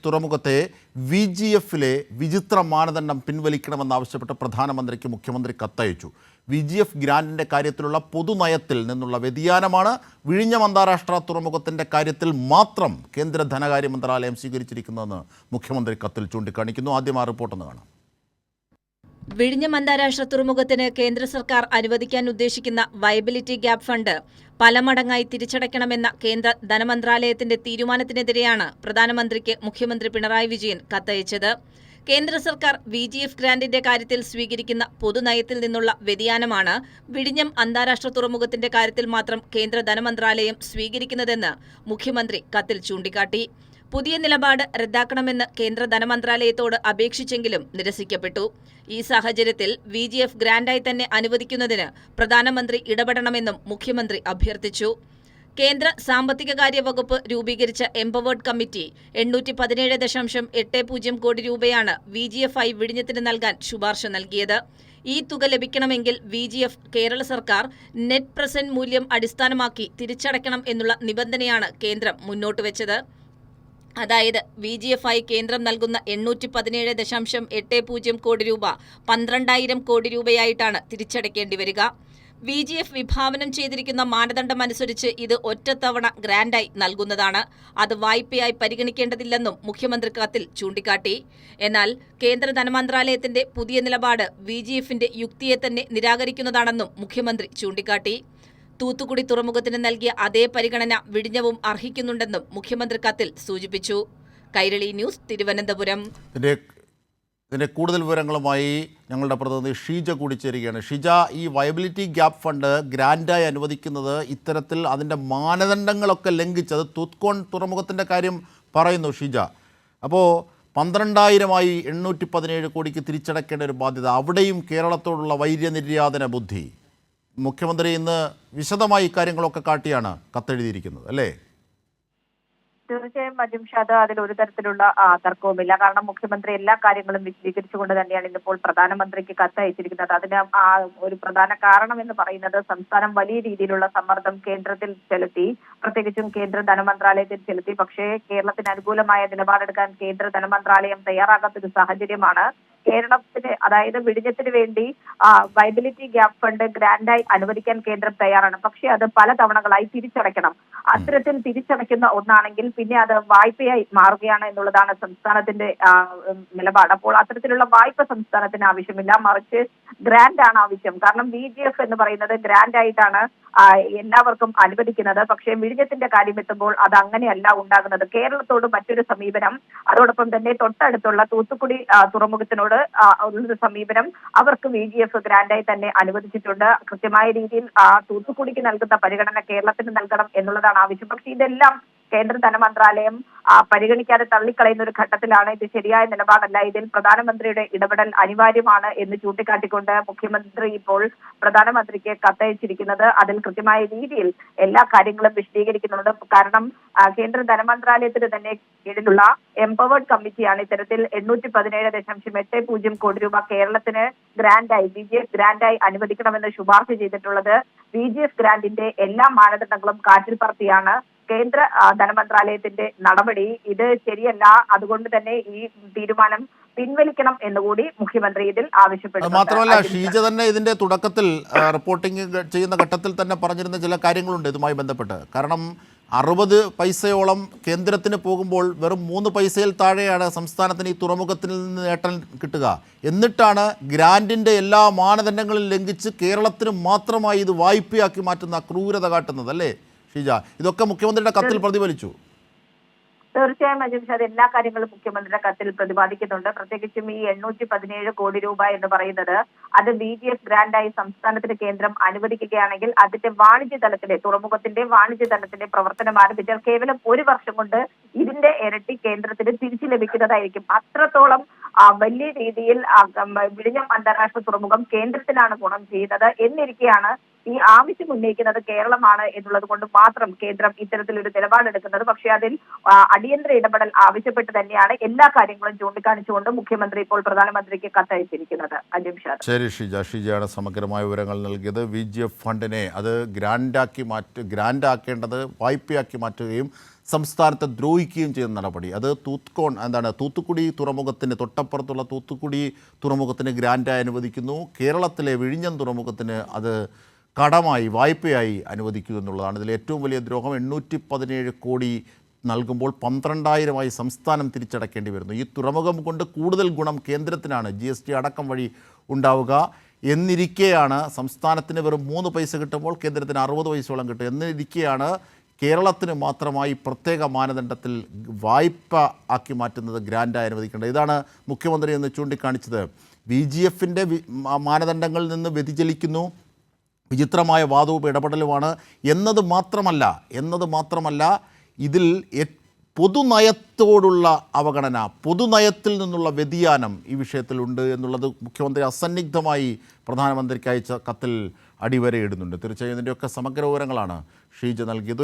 തുറമുഖത്തെ VGF-ലെ വിചിത്ര മാനദണ്ഡം പിൻവലിക്കണമെന്നാവശ്യപ്പെട്ട് പ്രധാനമന്ത്രിക്ക് മുഖ്യമന്ത്രി കത്തയച്ചു. VGF ഗ്രാൻഡിൻ്റെ കാര്യത്തിലുള്ള പൊതുനയത്തിൽ നിന്നുള്ള വ്യതിയാനമാണ് വിഴിഞ്ഞം അന്താരാഷ്ട്ര തുറമുഖത്തിൻ്റെ കാര്യത്തിൽ മാത്രം കേന്ദ്ര ധനകാര്യ മന്ത്രാലയം സ്വീകരിച്ചിരിക്കുന്നതെന്ന് മുഖ്യമന്ത്രി കത്തിൽ ചൂണ്ടിക്കാണിക്കുന്നു. ആദ്യം ആ റിപ്പോർട്ടൊന്ന് കാണാം. വിഴിഞ്ഞം അന്താരാഷ്ട്ര തുറമുഖത്തിന് കേന്ദ്ര സർക്കാർ അനുവദിക്കാൻ ഉദ്ദേശിക്കുന്ന വയബിലിറ്റി ഗ്യാപ് ഫണ്ട് പല മടങ്ങായി തിരിച്ചടയ്ക്കണമെന്ന കേന്ദ്ര ധനമന്ത്രാലയത്തിന്റെ തീരുമാനത്തിനെതിരെയാണ് പ്രധാനമന്ത്രിക്ക് മുഖ്യമന്ത്രി പിണറായി വിജയൻ കത്തയച്ചത്. കേന്ദ്ര സർക്കാർ VGF ഗ്രാന്റിന്റെ കാര്യത്തിൽ സ്വീകരിക്കുന്ന പൊതുനയത്തിൽ നിന്നുള്ള വ്യതിയാനമാണ് വിഴിഞ്ഞം അന്താരാഷ്ട്ര തുറമുഖത്തിന്റെ കാര്യത്തിൽ മാത്രം കേന്ദ്ര ധനമന്ത്രാലയം സ്വീകരിക്കുന്നതെന്ന് മുഖ്യമന്ത്രി കത്തിൽ ചൂണ്ടിക്കാട്ടി. പുതിയ നിലപാട് റദ്ദാക്കണമെന്ന് കേന്ദ്ര ധനമന്ത്രാലയത്തോട് അപേക്ഷിച്ചെങ്കിലും നിരസിക്കപ്പെട്ടു. ഈ സാഹചര്യത്തിൽ VGF ഗ്രാന്റായി തന്നെ അനുവദിക്കുന്നതിന് പ്രധാനമന്ത്രി ഇടപെടണമെന്നും മുഖ്യമന്ത്രി അഭ്യർത്ഥിച്ചു. കേന്ദ്ര സാമ്പത്തികകാര്യ വകുപ്പ് രൂപീകരിച്ച എംപവേർഡ് കമ്മിറ്റി 817.80 കോടി രൂപയാണ് VGF ആയി വിഴിഞ്ഞത്തിന് നൽകാൻ ശുപാർശ നൽകിയത്. ഈ തുക ലഭിക്കണമെങ്കിൽ VGF കേരള സർക്കാർ നെറ്റ് പ്രസന്റ് മൂല്യം അടിസ്ഥാനമാക്കി തിരിച്ചടയ്ക്കണം എന്നുള്ള നിബന്ധനയാണ് കേന്ദ്രം മുന്നോട്ട് വെച്ചത്. അതായത് VGF ആയി കേന്ദ്രം നൽകുന്ന 817.80 കോടി രൂപ 12,000 കോടി രൂപയായിട്ടാണ് തിരിച്ചടയ്ക്കേണ്ടി വരിക. VGF വിഭാവനം ചെയ്തിരിക്കുന്ന മാനദണ്ഡം അനുസരിച്ച് ഇത് ഒറ്റത്തവണ ഗ്രാന്റായി നൽകുന്നതാണ്. അത് വായ്പയായി പരിഗണിക്കേണ്ടതില്ലെന്നും മുഖ്യമന്ത്രി കത്തിൽ ചൂണ്ടിക്കാട്ടി. എന്നാൽ കേന്ദ്ര ധനമന്ത്രാലയത്തിന്റെ പുതിയ നിലപാട് VGFന്റെ യുക്തിയെ തന്നെ നിരാകരിക്കുന്നതാണെന്നും മുഖ്യമന്ത്രി ചൂണ്ടിക്കാട്ടി. തൂത്തുക്കുടി തുറമുഖത്തിന് നൽകിയ അതേ പരിഗണന വിഴിഞ്ഞവും അർഹിക്കുന്നുണ്ടെന്നും മുഖ്യമന്ത്രി കത്തിൽ സൂചിപ്പിച്ചു. കൈരളി ന്യൂസ്, തിരുവനന്തപുരം. ഇതിന്റെ കൂടുതൽ വിവരങ്ങളുമായി ഞങ്ങളുടെ പ്രതിനിധി ഷീജ കൂടി ചേരുകയാണ്. ഷീജ, ഈ വയബിലിറ്റി ഗ്യാപ് ഫണ്ട് ഗ്രാൻഡായി അനുവദിക്കുന്നത് ഇത്തരത്തിൽ അതിൻ്റെ മാനദണ്ഡങ്ങളൊക്കെ ലംഘിച്ചത് തൂത്ത്കോൺ തുറമുഖത്തിൻ്റെ കാര്യം പറയുന്നു ഷീജ. അപ്പോൾ 12,000-ആയി 817 കോടിക്ക് തിരിച്ചടയ്ക്കേണ്ട ഒരു ബാധ്യത, അവിടെയും കേരളത്തോടുള്ള വൈര്യനിര്യാതന ബുദ്ധി. മുഖ്യമന്ത്രി ഇന്ന് വിശദമായി ഇക്കാര്യങ്ങളൊക്കെ കാട്ടിയാണ് കത്തെഴുതിയിരിക്കുന്നത്, അല്ലേ? തീർച്ചയായും മജുംഷാദ്, അതിൽ ഒരു തരത്തിലുള്ള തർക്കവുമില്ല. കാരണം മുഖ്യമന്ത്രി എല്ലാ കാര്യങ്ങളും വിശദീകരിച്ചുകൊണ്ട് തന്നെയാണ് ഇന്നിപ്പോൾ പ്രധാനമന്ത്രിക്ക് കത്തയച്ചിരിക്കുന്നത്. അതിന് ഒരു പ്രധാന കാരണം എന്ന് പറയുന്നത് സംസ്ഥാനം വലിയ രീതിയിലുള്ള സമ്മർദ്ദം കേന്ദ്രത്തിൽ ചെലുത്തി, പ്രത്യേകിച്ചും കേന്ദ്ര ധനമന്ത്രാലയത്തിൽ ചെലുത്തി. പക്ഷേ കേരളത്തിന് അനുകൂലമായ നിലപാടെടുക്കാൻ കേന്ദ്ര ധനമന്ത്രാലയം തയ്യാറാകാത്തൊരു സാഹചര്യമാണ്. കേരളത്തിന്, അതായത് വിഴിഞ്ഞത്തിന് വേണ്ടി വയബിലിറ്റി ഗ്യാപ് ഫണ്ട് ഗ്രാൻഡായി അനുവദിക്കാൻ കേന്ദ്രം തയ്യാറാണ്. പക്ഷേ അത് പല തവണകളായി തിരിച്ചടയ്ക്കണം. അത്തരത്തിൽ തിരിച്ചടയ്ക്കുന്ന ഒന്നാണെങ്കിൽ പിന്നെ അത് വായ്പയായി മാറുകയാണ് എന്നുള്ളതാണ് സംസ്ഥാനത്തിന്റെ നിലപാട്. അപ്പോൾ അത്തരത്തിലുള്ള വായ്പ സംസ്ഥാനത്തിന് ആവശ്യമില്ല, മറിച്ച് ഗ്രാൻഡ് ആണ് ആവശ്യം. കാരണം VGF എന്ന് പറയുന്നത് ഗ്രാൻഡ് ആയിട്ടാണ് എല്ലാവർക്കും അനുവദിക്കുന്നത്. പക്ഷേ വിഴിഞ്ഞത്തിന്റെ കാര്യം എത്തുമ്പോൾ അത് അങ്ങനെയല്ല ഉണ്ടാകുന്നത്. കേരളത്തോട് മറ്റൊരു സമീപനം, അതോടൊപ്പം തന്നെ തൊട്ടടുത്തുള്ള തൂത്തുക്കുടി തുറമുഖത്തിനോട് ഉള്ളൊരു സമീപനം അവർക്ക് VGF ഗ്രാൻഡായി തന്നെ അനുവദിച്ചിട്ടുണ്ട്. കൃത്യമായ രീതിയിൽ തൂത്തുക്കുടിക്ക് നൽകുന്ന പരിഗണന കേരളത്തിന് നൽകണം എന്നുള്ളതാണ് ആവശ്യം. പക്ഷേ ഇതെല്ലാം കേന്ദ്ര ധനമന്ത്രാലയം പരിഗണിക്കാതെ തള്ളിക്കളയുന്ന ഒരു ഘട്ടത്തിലാണ്. ഇത് ശരിയായ നിലപാടല്ല. ഇതിൽ പ്രധാനമന്ത്രിയുടെ ഇടപെടൽ അനിവാര്യമാണ് എന്ന് ചൂണ്ടിക്കാട്ടിക്കൊണ്ട് മുഖ്യമന്ത്രി ഇപ്പോൾ പ്രധാനമന്ത്രിക്ക് കത്തയച്ചിരിക്കുന്നത്. അതിൽ കൃത്യമായ രീതിയിൽ എല്ലാ കാര്യങ്ങളും വിശദീകരിക്കുന്നുണ്ട്. കാരണം കേന്ദ്ര ധനമന്ത്രാലയത്തിന് തന്നെ കീഴിലുള്ള എംപവേർഡ് കമ്മിറ്റിയാണ് ഇത്തരത്തിൽ 817.80 കോടി രൂപ കേരളത്തിന് ഗ്രാൻഡായി VGF ഗ്രാൻഡായി അനുവദിക്കണമെന്ന് ശുപാർശ ചെയ്തിട്ടുള്ളത്. VGF ഗ്രാൻഡിന്റെ എല്ലാ മാനദണ്ഡങ്ങളും കാറ്റിൽ പറത്തിയാണ് കേന്ദ്ര ധനമന്ത്രാലയത്തിന്റെ നടപടി. ഇത് ശരിയല്ല. അതുകൊണ്ട് തന്നെ ഈ തീരുമാനം പിൻവലിക്കണം എന്നുകൂടി മുഖ്യമന്ത്രി ഇതിൽ ആവശ്യപ്പെട്ടു. മാത്രമല്ല, ഷീജ തന്നെ ഇതിന്റെ തുടക്കത്തിൽ റിപ്പോർട്ടിംഗ് ചെയ്യുന്ന ഘട്ടത്തിൽ തന്നെ പറഞ്ഞിരുന്ന ചില കാര്യങ്ങളുണ്ട് ഇതുമായി ബന്ധപ്പെട്ട്. കാരണം 60 പൈസയോളം കേന്ദ്രത്തിന് പോകുമ്പോൾ വെറും 3 പൈസയിൽ താഴെയാണ് സംസ്ഥാനത്തിന് ഈ തുറമുഖത്തിൽ നിന്ന് നേട്ടം കിട്ടുക. എന്നിട്ടാണ് ഗ്രാൻഡിൻ്റെ എല്ലാ മാനദണ്ഡങ്ങളും ലംഘിച്ച് കേരളത്തിന് മാത്രമായി ഇത് വായ്പയാക്കി മാറ്റുന്ന ക്രൂരത കാട്ടുന്നത്, അല്ലേ ഷീജ? ഇതൊക്കെ മുഖ്യമന്ത്രിയുടെ കത്തിൽ പ്രതിഫലിച്ചു. തീർച്ചയായും മജുംഷാദ്, എല്ലാ കാര്യങ്ങളും മുഖ്യമന്ത്രിയുടെ കത്തിൽ പ്രതിപാദിക്കുന്നുണ്ട്. പ്രത്യേകിച്ചും ഈ 817 കോടി രൂപ എന്ന് പറയുന്നത് അത് VGF ഗ്രാൻഡായി സംസ്ഥാനത്തിന് കേന്ദ്രം അനുവദിക്കുകയാണെങ്കിൽ അതിന്റെ വാണിജ്യ തലത്തിലെ, തുറമുഖത്തിന്റെ വാണിജ്യ തലത്തിന്റെ പ്രവർത്തനം ആരംഭിച്ചാൽ കേവലം 1 വർഷം കൊണ്ട് ഇതിന്റെ ഇരട്ടി കേന്ദ്രത്തിന് തിരിച്ചു ലഭിക്കുന്നതായിരിക്കും. അത്രത്തോളം വലിയ രീതിയിൽ വിഴിഞ്ഞം അന്താരാഷ്ട്ര തുറമുഖം കേന്ദ്രത്തിനാണ് ഗുണം ചെയ്യുന്നത്. എന്നിരിക്കെയാണ് ഈ ആവശ്യം ഉന്നയിക്കുന്നത് കേരളമാണ് എന്നുള്ളത് കൊണ്ട് മാത്രം കേന്ദ്രം ഇത്തരത്തിലൊരു നിലപാടെടുക്കുന്നത്. പക്ഷേ അതിൽ അടിയന്തര ഇടപെടൽ ആവശ്യപ്പെട്ട് തന്നെയാണ് എല്ലാ കാര്യങ്ങളും ചൂണ്ടിക്കാണിച്ചുകൊണ്ട് മുഖ്യമന്ത്രി ഇപ്പോൾ പ്രധാനമന്ത്രിക്ക് കത്തയച്ചിരിക്കുന്നത്. അജിംഷാദ്. ശരി ഷീജയാണ് സമഗ്രമായ വിവരങ്ങൾ നൽകിയത്. VGF ഫണ്ടിനെ അത് ഗ്രാൻഡാക്കേണ്ടത് വായ്പയാക്കി മാറ്റുകയും സംസ്ഥാനത്തെ ദ്രോഹിക്കുകയും ചെയ്യുന്ന നടപടി. അത് തൂത്തുക്കുടി തുറമുഖത്തിന് തൊട്ടപ്പുറത്തുള്ള തൂത്തുക്കുടി തുറമുഖത്തിന് ഗ്രാൻഡായി അനുവദിക്കുന്നു. കേരളത്തിലെ വിഴിഞ്ഞം തുറമുഖത്തിന് അത് കടമായി വായ്പയായി അനുവദിക്കുന്നു എന്നുള്ളതാണ് ഇതിൽ ഏറ്റവും വലിയ ദ്രോഹം. 817 കോടി നൽകുമ്പോൾ 12,000 സംസ്ഥാനം തിരിച്ചടക്കേണ്ടി വരുന്നു. ഈ തുറമുഖം കൊണ്ട് കൂടുതൽ ഗുണം കേന്ദ്രത്തിനാണ് GST അടക്കം വഴി ഉണ്ടാവുക. എന്നിരിക്കെയാണ് സംസ്ഥാനത്തിന് വെറും 3 പൈസ കിട്ടുമ്പോൾ കേന്ദ്രത്തിന് 60 പൈസയോളം കിട്ടും. എന്നിരിക്കെയാണ് കേരളത്തിന് മാത്രമായി പ്രത്യേക മാനദണ്ഡത്തിൽ വായ്പ ആക്കി മാറ്റുന്നത് ഗ്രാൻഡായി അനുവദിക്കേണ്ടത്. ഇതാണ് മുഖ്യമന്ത്രി എന്ന് ചൂണ്ടിക്കാണിച്ചത്. VGFൻ്റെ മാനദണ്ഡങ്ങളിൽ നിന്ന് വ്യതിചലിക്കുന്നു, വിചിത്രമായ വാദവും ഇടപെടലുമാണ് എന്നത് മാത്രമല്ല ഇതിൽ പൊതുനയത്തോടുള്ള അവഗണന, പൊതുനയത്തിൽ നിന്നുള്ള വ്യതിയാനം ഈ വിഷയത്തിലുണ്ട് എന്നുള്ളത് മുഖ്യമന്ത്രി അസന്നിഗ്ധമായി പ്രധാനമന്ത്രിക്ക് അയച്ച കത്തിൽ അടിവരയിടുന്നുണ്ട്. തീർച്ചയായും ഇതിൻ്റെയൊക്കെ സമഗ്ര വിവരങ്ങളാണ് ഷീജ നൽകിയത്.